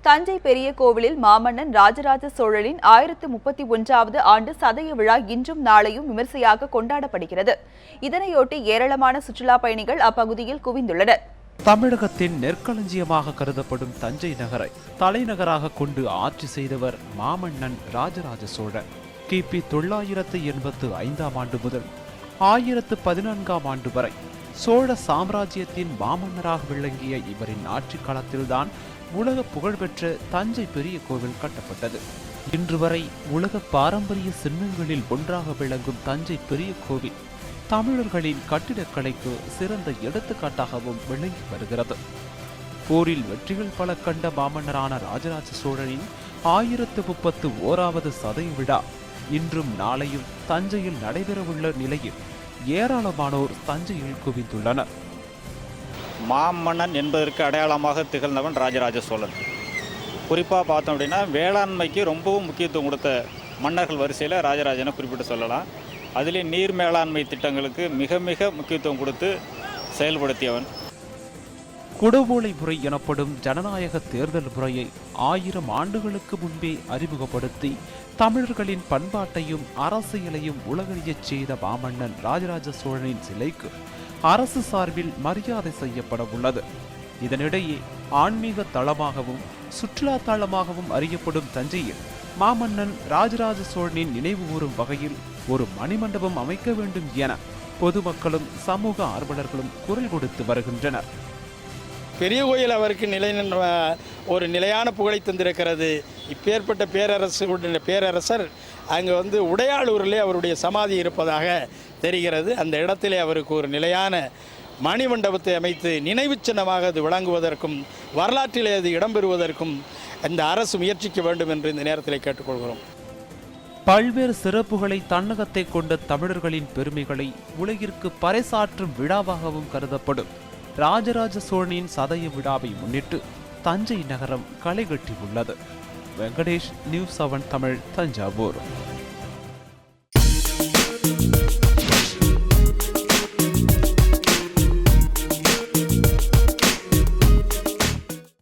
தஞ்சை பெரிய கோவிலில் மாமன்னன் ராஜராஜ சோழனின் 1031வது ஆண்டு சதய விழா இன்றும் நாளையும் விமர்சையாக கொண்டாடப்படுகிறது. இதனையொட்டி ஏராளமான சுற்றுலா பயணிகள் அப்பகுதியில் குவிந்துள்ளனர். தமிழகத்தின் நெற்களஞ்சியமாக கருதப்படும் தஞ்சை நகரை தலைநகராக கொண்டு ஆட்சி செய்தவர் மாமன்னன் ராஜராஜ சோழன். கிபி 985ஆம் ஆண்டு முதல் 1014ஆம் ஆண்டு வரை சோழ சாம்ராஜ்யத்தின் மாமன்னராக விளங்கிய இவரின் ஆட்சி காலத்தில்தான் உலக புகழ்பெற்ற தஞ்சை பெரிய கோவில் கட்டப்பட்டது. இன்று வரை உலக பாரம்பரிய சின்னங்களில் ஒன்றாக விளங்கும் தஞ்சை பெரிய கோவில் தமிழர்களின் கட்டிடக்கலைக்கு சிறந்த எடுத்துக்காட்டாகவும் விளங்கி வருகிறது. போரில் வெற்றிகள் பல கண்ட மாமன்னரான ராஜராஜ சோழனின் 1031வது சதய விழா இன்றும் நாளையும் தஞ்சையில் நடைபெறவுள்ள நிலையில் ஏராளமானோர் தஞ்சையில் குவிந்துள்ளனர். மாமன்னன் என்பதற்கு அடையாளமாக திகழ்ந்தவன் ராஜராஜ சோழன். குறிப்பாக பார்த்தோம் அப்படின்னா வேளாண்மைக்கு ரொம்பவும் முக்கியத்துவம் கொடுத்த மன்னர்கள் வரிசையில் ராஜராஜனை குறிப்பிட்டு சொல்லலாம். அதிலே நீர் மேலாண்மை திட்டங்களுக்கு மிக மிக முக்கியத்துவம் கொடுத்து செயல்படுத்தியவன். குடவோலை முறை எனப்படும் ஜனநாயக தேர்தல் முறையை 1000 ஆண்டுகளுக்கு முன்பே அறிமுகப்படுத்தி தமிழர்களின் பண்பாட்டையும் அரசியலையும் உலகறியச் செய்த மாமன்னன் ராஜராஜ சோழனின் சிலைக்கு அரசு சார்பில் மரியாதை செய்யப்பட உள்ளது. இதனிடையே ஆன்மீக தளமாகவும் சுற்றுலா தளமாகவும் அறியப்படும் தஞ்சையில் மாமன்னன் ராஜராஜ சோழனின் நினைவு கூறும் வகையில் ஒரு மணிமண்டபம் அமைக்க வேண்டும் என பொதுமக்களும் சமூக ஆர்வலர்களும் குரல் கொடுத்து வருகின்றனர். பெரிய கோயில் அவருக்கு ஒரு நிலையான புகழை தந்திருக்கிறது. இப்பேற்பட்ட பேரரசர் அங்கே உடையாளூரிலே அவருடைய சமாதி இருப்பதாக தெரிகிறது. அந்த இடத்திலே அவருக்கு ஒரு நிலையான மணிமண்டபத்தை அமைத்து நினைவு சின்னமாக அது விளங்குவதற்கும் வரலாற்றிலே அது இடம்பெறுவதற்கும் இந்த அரசு முயற்சிக்க வேண்டும் என்று இந்த நேரத்தில் கேட்டுக்கொள்கிறோம். பல்வேறு சிறப்புகளை தன்னகத்தை கொண்ட தமிழர்களின் பெருமைகளை உலகிற்கு பறைசாற்றும் விழாவாகவும் கருதப்படும் ராஜராஜ சோழனின் சதய விழாவை முன்னிட்டு தஞ்சை நகரம் களை கட்டி உள்ளது. வெங்கடேஷ், நியூஸ் 7 தமிழ், தஞ்சாவூர்.